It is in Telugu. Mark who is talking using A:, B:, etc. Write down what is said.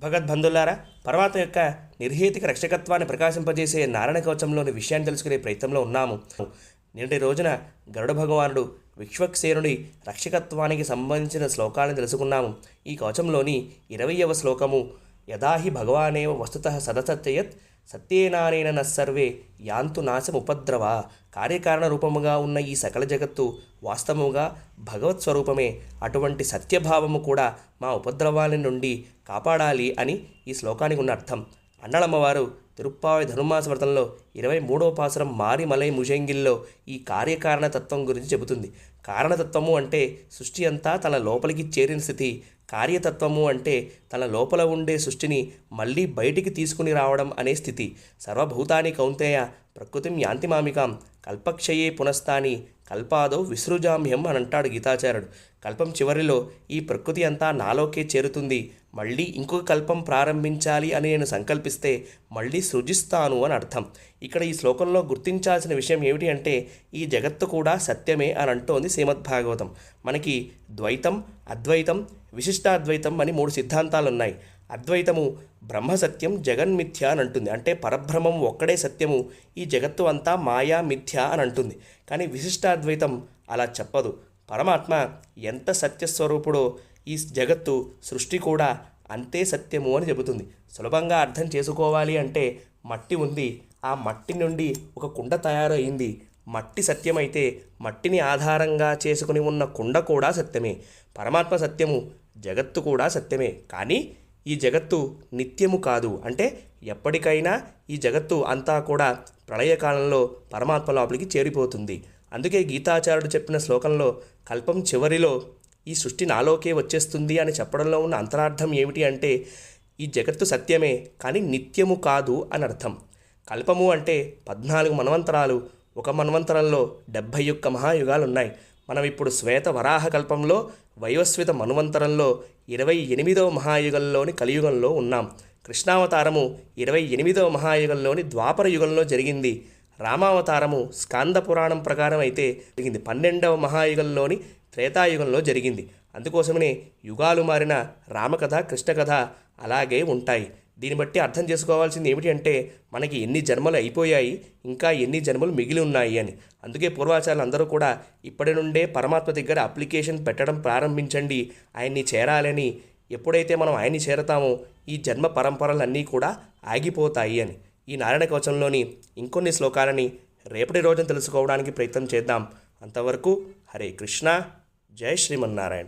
A: భగవద్బంధులారా, పరమాత్మ యొక్క నిర్హేతిక రక్షకత్వాన్ని ప్రకాశింపజేసే నారాయణ కవచంలోని విషయాన్ని తెలుసుకునే ప్రయత్నంలో ఉన్నాము. నిన్నటి రోజున గరుడ భగవానుడు విశ్వక్సేనుడి రక్షకత్వానికి సంబంధించిన శ్లోకాలను తెలుసుకున్నాము. ఈ కవచంలోని 20వ శ్లోకము, యదాహి భగవానేవ వస్తుతః సదసత్యయత్ సత్యేనానేన నస్సర్వే యాంతు నాశముపద్రవ. కార్యకారణ రూపముగా ఉన్న ఈ సకల జగత్తు వాస్తవముగా భగవత్ స్వరూపమే. అటువంటి సత్యభావము కూడా మా ఉపద్రవాల నుండి కాపాడాలి అని ఈ శ్లోకానికి ఉన్న అర్థం. అన్నలమ్మవారు తిరుప్పావళి ధనుర్మాస వ్రతంలో 23వ పాసురం మారిమలై ముషంగిల్లో ఈ కార్యకారణతత్వం గురించి చెబుతుంది. కారణతత్వము అంటే సృష్టి అంతా తన లోపలికి చేరిన స్థితి. కార్యతత్వము అంటే తన లోపల ఉండే సృష్టిని మళ్ళీ బయటికి తీసుకుని రావడం అనే స్థితి. సర్వభూతాని కౌంతేయ ప్రకృతిం యాంతి మామికాం కల్పక్షయే పునస్తాని కల్పాదో విసృజామ్యం అని అంటాడు గీతాచార్యుడు. కల్పం చివరిలో ఈ ప్రకృతి అంతా నాలోకే చేరుతుంది, మళ్ళీ ఇంకొక కల్పం ప్రారంభించాలి అని నేను సంకల్పిస్తే మళ్ళీ సృజిస్తాను అని అర్థం. ఇక్కడ ఈ శ్లోకంలో గుర్తించాల్సిన విషయం ఏమిటి అంటే ఈ జగత్తు కూడా సత్యమే అని అంటోంది శ్రీమద్భాగవతం. మనకి ద్వైతం, అద్వైతం, విశిష్టాద్వైతం అని 3 సిద్ధాంతాలు ఉన్నాయి. అద్వైతము బ్రహ్మ సత్యం జగన్మిథ్య అని అంటుంది, అంటే పరబ్రహ్మం ఒక్కడే సత్యము, ఈ జగత్తు అంతా మాయా మిథ్య అని అంటుంది. కానీ విశిష్టాద్వైతం అలా చెప్పదు. పరమాత్మ ఎంత సత్యస్వరూపుడో ఈ జగత్తు సృష్టి కూడా అంతే సత్యము అని చెబుతుంది. సులభంగా అర్థం చేసుకోవాలి అంటే మట్టి ఉంది, ఆ మట్టి నుండి ఒక కుండ తయారైంది. మట్టి సత్యమైతే మట్టిని ఆధారంగా చేసుకుని ఉన్న కుండ కూడా సత్యమే. పరమాత్మ సత్యము, జగత్తు కూడా సత్యమే. కానీ ఈ జగత్తు నిత్యము కాదు, అంటే ఎప్పటికైనా ఈ జగత్తు అంతా కూడా ప్రళయకాలంలో పరమాత్మ లోపలికి చేరిపోతుంది. అందుకే గీతాచార్యుడు చెప్పిన శ్లోకంలో కల్పం చివరిలో ఈ సృష్టి నాలోకే వచ్చేస్తుంది అని చెప్పడంలో ఉన్న అంతరార్థం ఏమిటి అంటే ఈ జగత్తు సత్యమే కానీ నిత్యము కాదు అని అర్థం. కల్పము అంటే 14 మన్వంతరాలు, ఒక మన్వంతరంలో 71 మహాయుగాలు ఉన్నాయి. మనం ఇప్పుడు శ్వేత వరాహ కల్పంలో వైవస్వత మన్వంతరంలో 28వ మహాయుగంలోని కలియుగంలో ఉన్నాం. కృష్ణావతారము 28వ మహాయుగంలోని ద్వాపర యుగంలో జరిగింది. రామావతారము స్కాంద పురాణం ప్రకారం అయితే జరిగింది 12వ మహాయుగంలోని త్రేతాయుగంలో జరిగింది. అందుకోసమనే యుగాలు మారిన రామకథ, కృష్ణకథ అలాగే ఉంటాయి. దీన్ని బట్టి అర్థం చేసుకోవాల్సింది ఏమిటి అంటే మనకి ఎన్ని జన్మలు అయిపోయాయి, ఇంకా ఎన్ని జన్మలు మిగిలి ఉన్నాయి అని. అందుకే పూర్వాచార్యులు అందరూ కూడా ఇప్పటి నుండే పరమాత్మ దగ్గర అప్లికేషన్ పెట్టడం ప్రారంభించండి, ఆయన్ని చేరాలని. ఎప్పుడైతే మనం ఆయన్ని చేరతామో ఈ జన్మ పరంపరలన్నీ కూడా ఆగిపోతాయి అని. ఈ నారాయణ కవచంలోని ఇంకొన్ని శ్లోకాలని రేపటి రోజున తెలుసుకోవడానికి ప్రయత్నం చేద్దాం. అంతవరకు హరే కృష్ణ, జై శ్రీమన్నారాయణ.